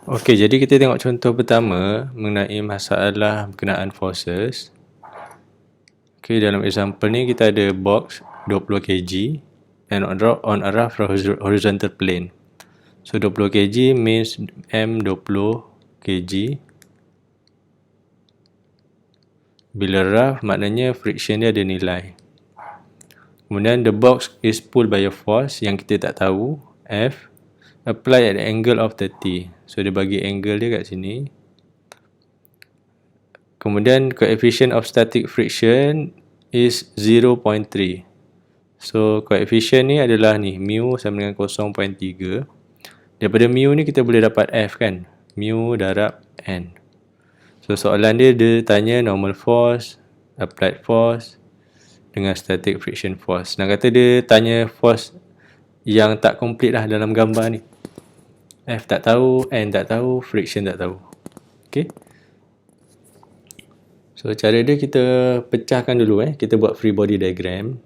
Okey, jadi kita tengok contoh pertama mengenai masalah berkenaan forces. Okey, dalam example ni kita ada box 20 kg and on a rough horizontal plane. So 20 kg means M 20 kg. Bila rough maknanya friction dia ada nilai. Kemudian the box is pulled by a force yang kita tak tahu, F, apply at the angle of 30. So dia bagi angle dia kat sini. Kemudian coefficient of static friction is 0.3. So coefficient ni adalah ni, mu sama dengan 0.3. Daripada mu ni kita boleh dapat F kan, mu darab N. So soalan dia tanya normal force, applied force dengan static friction force. Nak kata dia tanya force yang tak complete lah dalam gambar ni. F tak tahu, N tak tahu, friction tak tahu. Okay. So cara dia kita pecahkan dulu kita buat free body diagram.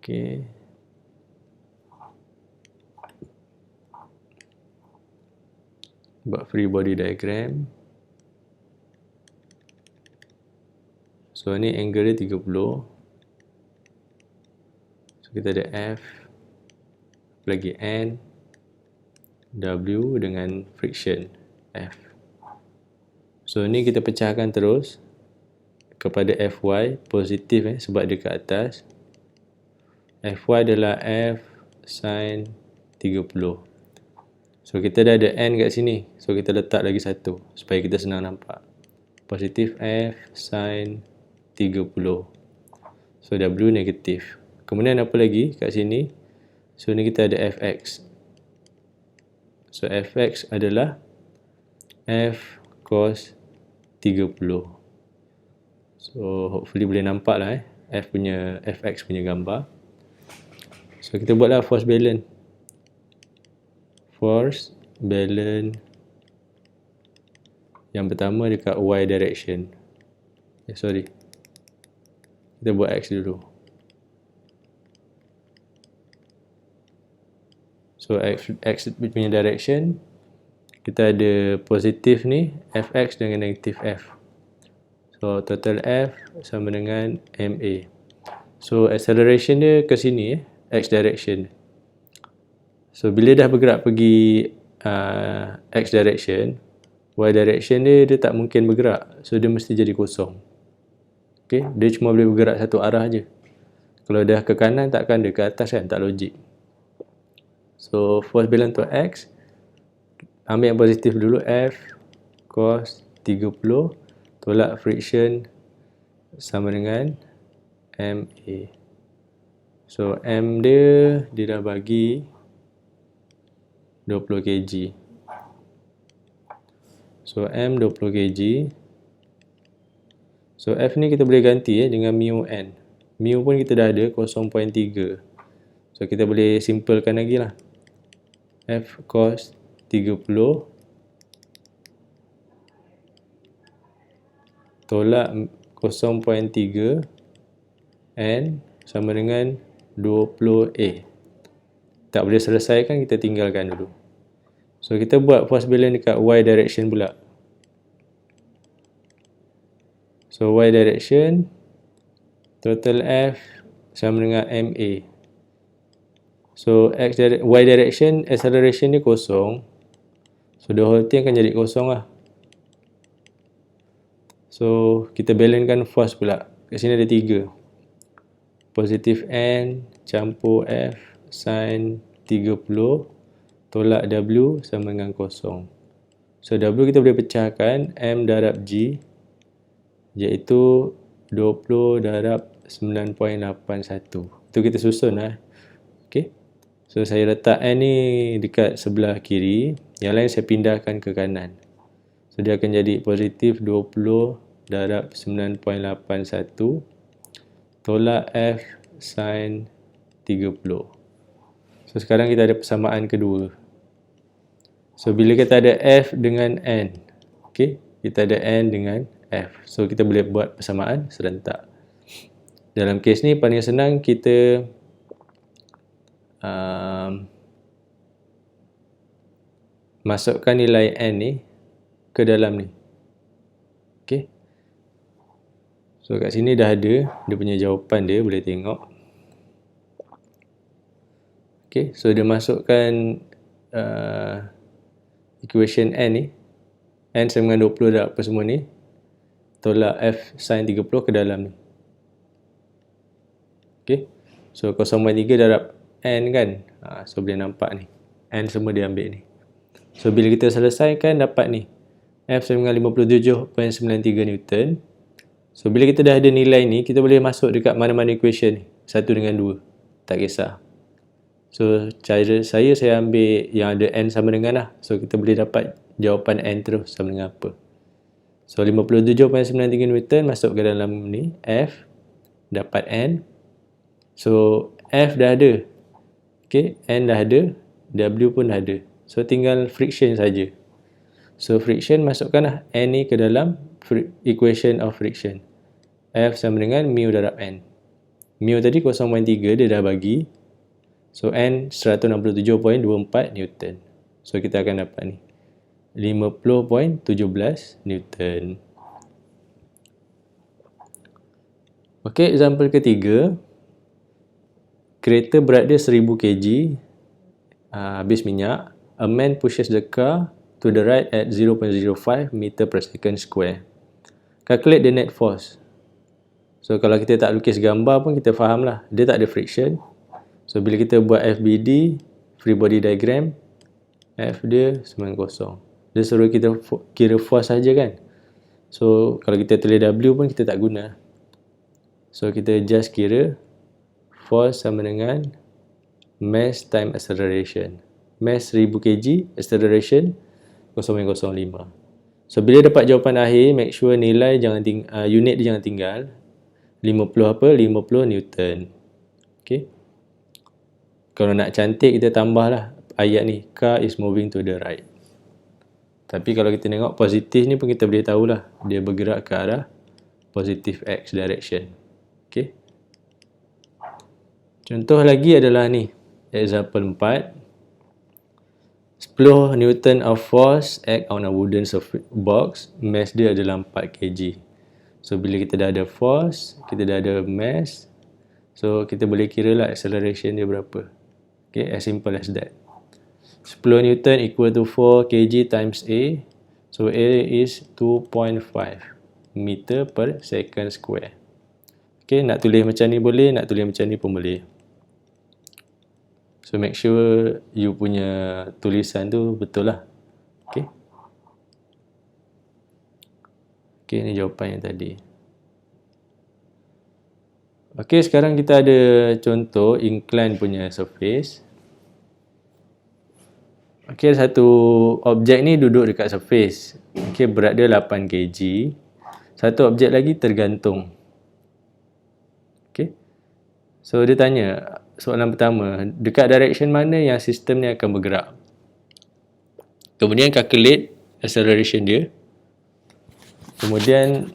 Okay. Buat free body diagram. So ni angle dia 30. So kita ada F lagi N, W dengan friction F. So ni kita pecahkan terus kepada Fy positif sebab dia ke atas. Fy adalah F sin 30. So kita dah ada N kat sini. So kita letak lagi satu supaya kita senang nampak. Positif F sin 30. So W negatif. Kemudian apa lagi kat sini? So ni kita ada Fx. So Fx adalah F cos 30. So hopefully boleh nampak lah Fx punya gambar. So kita buatlah force balance. Force balance yang pertama dekat Y direction. Sorry. Kita buat X dulu. So X punya direction, kita ada positif ni, Fx dengan negatif F. So total F sama dengan MA. So acceleration dia ke sini X direction. So bila dah bergerak pergi X direction, Y direction dia tak mungkin bergerak. So dia mesti jadi kosong. Okay, dia cuma boleh bergerak satu arah je. Kalau dah ke kanan takkan dia ke atas kan, tak logik. So force balance untuk X, ambil yang positif dulu, F cos 30 tolak friction sama dengan MA. So M dia dah bagi 20 kg. So M 20 kg. So F ni kita boleh ganti dengan mu N. Mu pun kita dah ada 0.3. So kita boleh simplekan lagi lah. F cos 30 tolak 0.3 N sama dengan 20A. Tak boleh selesaikan, kita tinggalkan dulu. So kita buat force balance dekat Y direction pula. So Y direction, total F sama dengan MA. So Y direction, acceleration ni kosong. So the whole thing akan jadi kosong lah. So kita balancekan force pula. Kat sini ada 3. Positif N campur F sin 30 tolak W sama dengan kosong. So W kita boleh pecahkan M darab G, iaitu 20 darab 9.81. Itu kita susun lah. Okay. So saya letak N ni dekat sebelah kiri, yang lain saya pindahkan ke kanan. So dia akan jadi positif 20 darab 9.81 tolak F sin 30. So sekarang kita ada persamaan kedua. So bila kita ada F dengan N, okay, kita ada N dengan F. So kita boleh buat persamaan serentak. Dalam kes ni paling senang kita masukkan nilai N ni ke dalam ni. Okay. So kat sini dah ada dia punya jawapan dia, boleh tengok. Okay, so dia masukkan equation N ni, N sama dengan 20 dah apa semua ni, tolak F sin 30 ke dalam ni. Okay, so 0.3 darab N kan, so boleh nampak ni, N semua dia ambil ni. So bila kita selesaikan dapat ni, F sama dengan 57.93 Newton. So bila kita dah ada nilai ni, kita boleh masuk dekat mana-mana equation ni, 1 dengan 2, tak kisah. So cara saya ambil yang ada N sama dengan lah. So kita boleh dapat jawapan N terus sama dengan apa. So 57.93 Newton masuk ke dalam ni, F, dapat N. So F dah ada, okay, N dah ada, W pun dah ada. So tinggal friction saja. So friction masukkanlah N ni ke dalam equation of friction. F sama dengan mu darab N. Mu tadi 0.3 dia dah bagi. So N 167.24 Newton. So kita akan dapat ni 50.17 Newton. Okay, example ketiga. Kereta berat dia 1000 kg, habis minyak. A man pushes the car to the right at 0.05 meter per second square. Calculate the net force. So kalau kita tak lukis gambar pun kita faham lah, dia tak ada friction. So bila kita buat FBD, free body diagram, F dia sama dengan kosong. Dia suruh kita kira force saja kan. So kalau kita tulis W pun kita tak guna. So kita just kira force sama dengan mass time acceleration. Mass 1000 kg, acceleration 0.05. So bila dapat jawapan akhir, make sure nilai unit dia jangan tinggal. 50 Newton. Okay. Kalau nak cantik kita tambahlah ayat ni, car is moving to the right. Tapi kalau kita tengok positif ni pun kita boleh tahulah dia bergerak ke arah positive X direction. Okay. Contoh lagi adalah ni, example 4. 10 Newton of force act on a wooden box, mass dia adalah 4 kg. So bila kita dah ada force, kita dah ada mass, so kita boleh kira lah acceleration dia berapa. Okay, as simple as that. 10 Newton equal to 4 kg times A. So A is 2.5 meter per second square. Okay, nak tulis macam ni boleh, nak tulis macam ni pun boleh. So make sure you punya tulisan tu betul lah. Okay. Okay, ni jawapan yang tadi. Okay, sekarang kita ada contoh incline punya surface. Okay, satu objek ni duduk dekat surface. Okay, berat dia 8 kg. Satu objek lagi tergantung. Okay. So, dia tanya, soalan pertama, dekat direction mana yang sistem ni akan bergerak? Kemudian, calculate acceleration dia. Kemudian,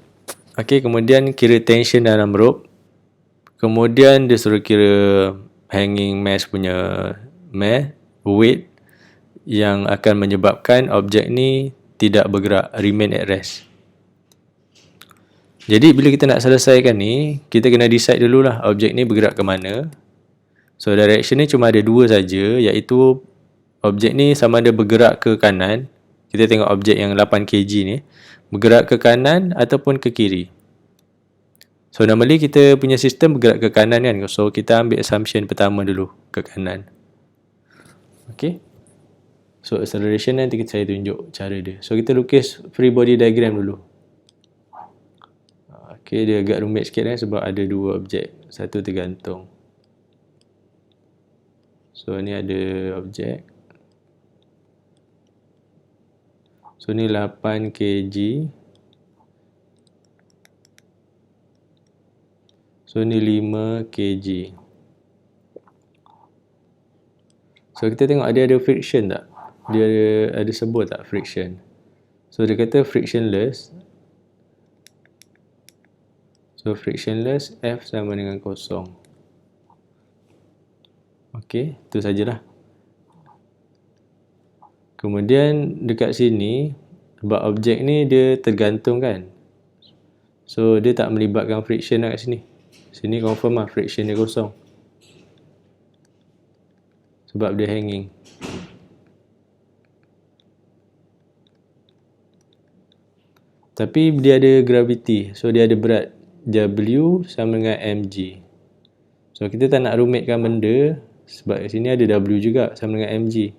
kemudian kira tension dalam rope. Kemudian dia suruh kira hanging mass punya weight yang akan menyebabkan objek ni tidak bergerak, remain at rest. Jadi bila kita nak selesaikan ni, kita kena decide dululah objek ni bergerak ke mana. So direction ni cuma ada dua saja, iaitu objek ni sama ada bergerak ke kanan. Kita tengok objek yang 8 kg ni bergerak ke kanan ataupun ke kiri. So normally kita punya sistem bergerak ke kanan kan. So kita ambil assumption pertama dulu, ke kanan. Okay. So acceleration nanti saya tunjuk cara dia. So kita lukis free body diagram dulu. Okay, dia agak rumit sikit sebab ada dua objek, satu tergantung. So ni ada objek. So ni 8 kg. So ni 5 kg. So kita tengok dia ada friction tak? Dia ada sebut tak friction? So dia kata frictionless. So frictionless, F sama dengan kosong. Okey, itu sajalah. Kemudian dekat sini, sebab objek ni dia tergantung kan, so dia tak melibatkan friction lah kat sini. Sini confirm lah friction dia kosong, sebab dia hanging. Tapi dia ada gravity, so dia ada berat W sama dengan mg. So kita tak nak rumitkan benda, sebab kat sini ada W juga sama dengan mg.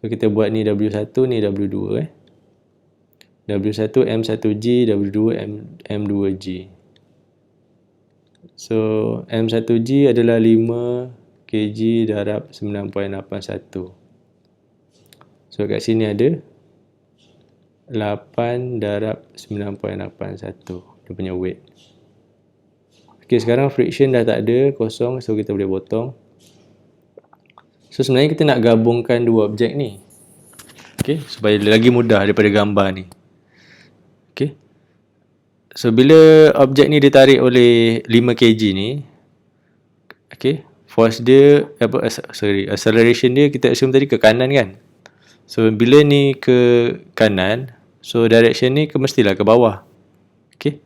So kita buat ni W1, ni W2 W1 M1G, W2 M2G. So M1G adalah 5 kg darab 9.81. So kat sini ada 8 darab 9.81 dia punya weight. Okay, sekarang friction dah tak ada, kosong, so kita boleh potong. So sebenarnya kita nak gabungkan dua objek ni, okay, supaya lagi mudah daripada gambar ni. Okay, so bila objek ni ditarik oleh 5 kg ni, okay, force dia, acceleration dia kita assume tadi ke kanan kan. So bila ni ke kanan, so direction ni mestilah ke bawah. Okay,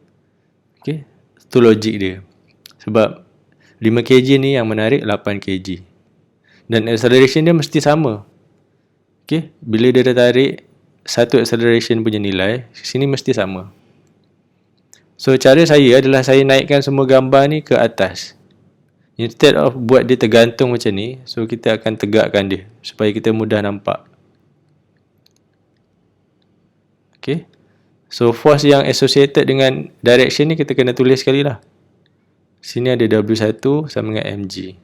itu logik dia. Sebab 5 kg ni yang menarik 8 kg. Dan acceleration dia mesti sama. Okay, bila dia dah tarik satu acceleration punya nilai, sini mesti sama. So cara saya adalah saya naikkan semua gambar ni ke atas. Instead of buat dia tergantung macam ni, so kita akan tegakkan dia supaya kita mudah nampak. Okay, so force yang associated dengan direction ni kita kena tulis sekali lah. Sini ada W1 sama dengan mg.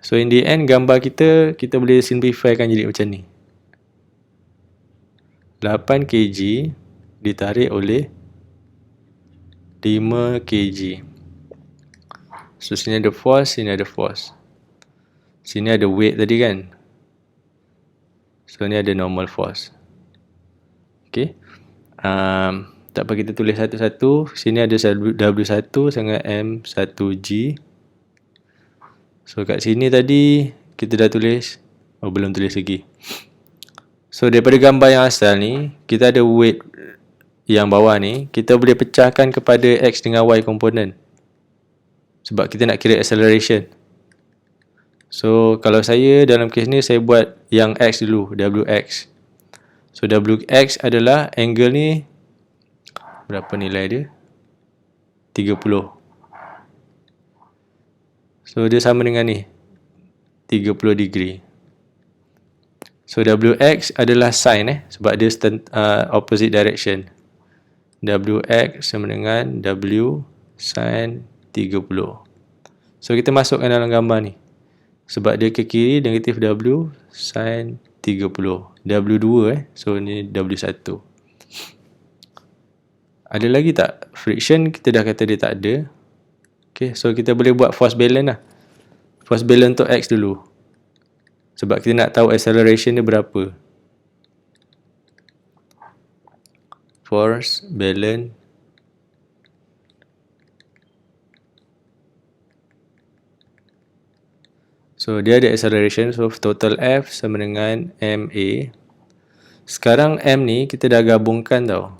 So in the end, gambar kita boleh simplifykan jadi macam ni. 8 kg ditarik oleh 5 kg. So sini ada force, sini ada force. Sini ada weight tadi kan. So ni ada normal force. Okay, tak apa, kita tulis satu-satu. Sini ada W1 sama M1G. So kat sini tadi kita dah tulis, belum tulis lagi. So daripada gambar yang asal ni, kita ada weight yang bawah ni, kita boleh pecahkan kepada X dengan Y komponen, sebab kita nak kira acceleration. So kalau saya dalam kes ni, saya buat yang X dulu, WX. So WX adalah angle ni, berapa nilai dia? 30. So dia sama dengan ni, 30 degree. So WX adalah sin sebab dia opposite direction. WX sama dengan W sin 30. So kita masukkan dalam gambar ni, sebab dia ke kiri, negatif W sin 30. W2 so ni W1. Ada lagi tak? Friction kita dah kata dia tak ada. Okay, so kita boleh buat force balance lah. Force balance untuk X dulu, sebab kita nak tahu acceleration dia berapa. Force balance so dia ada acceleration, so total F sama dengan MA. Sekarang M ni kita dah gabungkan tau,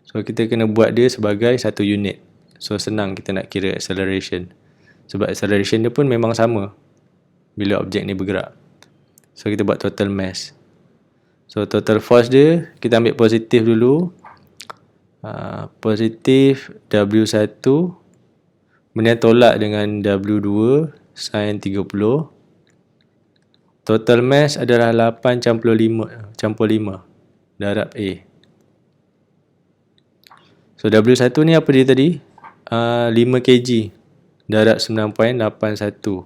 so kita kena buat dia sebagai satu unit. So senang kita nak kira acceleration, sebab acceleration dia pun memang sama bila objek ni bergerak. So kita buat total mass. So total force dia, kita ambil positif dulu. Positif W1, kemudian tolak dengan W2 sin 30. Total mass adalah 8 campur 5 darab A. So W1 ni apa dia tadi? 5 kg darab 9.81.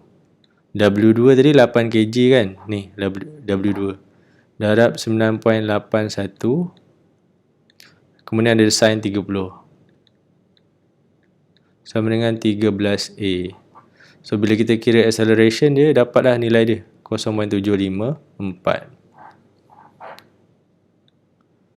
W2 tadi 8 kg kan? Ni W2 darab 9.81. Kemudian ada sin 30 sama dengan 13A. So bila kita kira acceleration dia, dapatlah nilai dia 0.754.